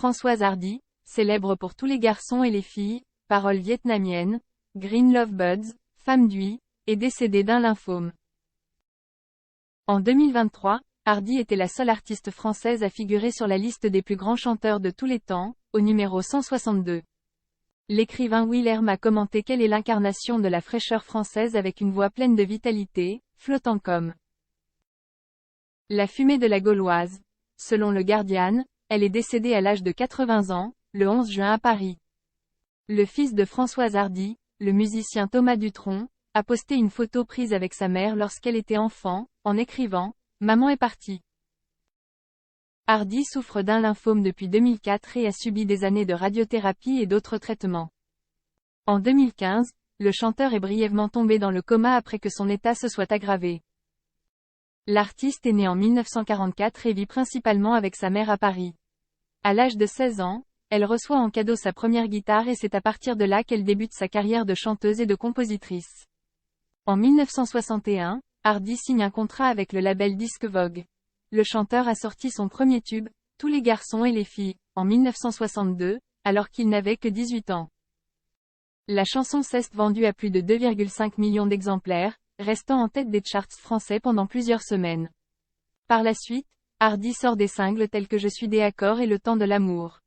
Françoise Hardy, célèbre pour tous les garçons et les filles, paroles vietnamiennes, Green Love Buds, femme d'Huy, est décédée d'un lymphome. En 2023, Hardy était la seule artiste française à figurer sur la liste des plus grands chanteurs de tous les temps, au numéro 162. L'écrivain Will Herm a commenté qu'elle est l'incarnation de la fraîcheur française avec une voix pleine de vitalité, flottant comme la fumée de la Gauloise. Selon le Guardian, elle est décédée à l'âge de 80 ans, le 11 juin à Paris. Le fils de Françoise Hardy, le musicien Thomas Dutronc, a posté une photo prise avec sa mère lorsqu'elle était enfant, en écrivant « Maman est partie ». Hardy souffre d'un lymphome depuis 2004 et a subi des années de radiothérapie et d'autres traitements. En 2015, le chanteur est brièvement tombé dans le coma après que son état se soit aggravé. L'artiste est né en 1944 et vit principalement avec sa mère à Paris. À l'âge de 16 ans, elle reçoit en cadeau sa première guitare et c'est à partir de là qu'elle débute sa carrière de chanteuse et de compositrice. En 1961, Hardy signe un contrat avec le label Disque Vogue. Le chanteur a sorti son premier tube, Tous les garçons et les filles, en 1962, alors qu'il n'avait que 18 ans. La chanson s'est vendue à plus de 2,5 millions d'exemplaires, restant en tête des charts français pendant plusieurs semaines. Par la suite, Hardy sort des singles tels que Je suis d'accord et Le temps de l'amour.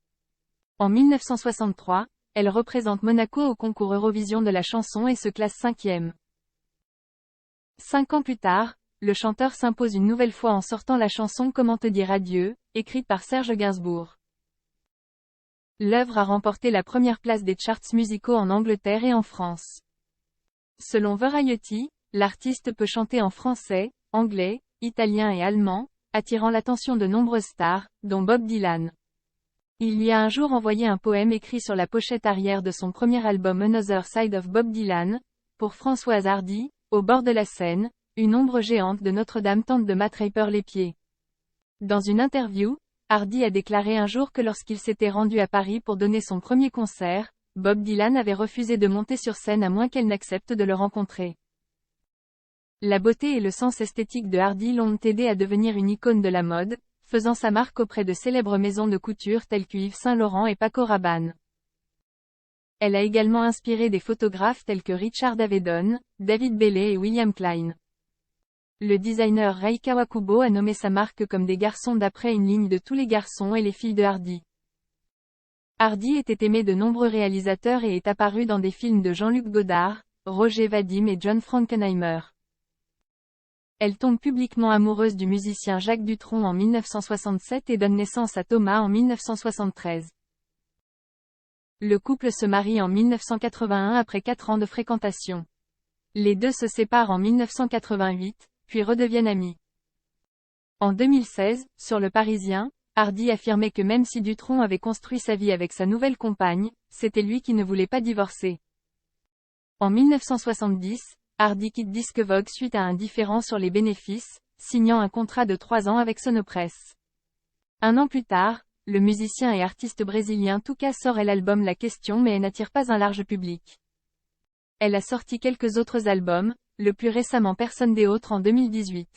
En 1963, elle représente Monaco au concours Eurovision de la chanson et se classe 5e. 5 ans plus tard, le chanteur s'impose une nouvelle fois en sortant la chanson Comment te dire adieu, écrite par Serge Gainsbourg. L'œuvre a remporté la première place des charts musicaux en Angleterre et en France. Selon Variety, l'artiste peut chanter en français, anglais, italien et allemand, attirant l'attention de nombreuses stars, dont Bob Dylan. Il lui a un jour envoyé un poème écrit sur la pochette arrière de son premier album Another Side of Bob Dylan. Pour Françoise Hardy, au bord de la Seine, une ombre géante de Notre-Dame tente de m'attraper les pieds. Dans une interview, Hardy a déclaré un jour que lorsqu'il s'était rendu à Paris pour donner son premier concert, Bob Dylan avait refusé de monter sur scène à moins qu'elle n'accepte de le rencontrer. La beauté et le sens esthétique de Hardy l'ont aidé à devenir une icône de la mode, faisant sa marque auprès de célèbres maisons de couture telles que Yves Saint Laurent et Paco Rabanne. Elle a également inspiré des photographes tels que Richard Avedon, David Bailey et William Klein. Le designer Rei Kawakubo a nommé sa marque comme des garçons d'après une ligne de tous les garçons et les filles de Hardy. Hardy était aimé de nombreux réalisateurs et est apparu dans des films de Jean-Luc Godard, Roger Vadim et John Frankenheimer. Elle tombe publiquement amoureuse du musicien Jacques Dutronc en 1967 et donne naissance à Thomas en 1973. Le couple se marie en 1981 après 4 ans de fréquentation. Les deux se séparent en 1988, puis redeviennent amis. En 2016, sur Le Parisien, Hardy affirmait que même si Dutronc avait construit sa vie avec sa nouvelle compagne, c'était lui qui ne voulait pas divorcer. En 1970, Hardy quitte Disque Vogue suite à un différend sur les bénéfices, signant un contrat de 3 ans avec Sonopresse. Un an plus tard, le musicien et artiste brésilien Tuca sort l'album La Question mais elle n'attire pas un large public. Elle a sorti quelques autres albums, le plus récemment Personne des Autres en 2018.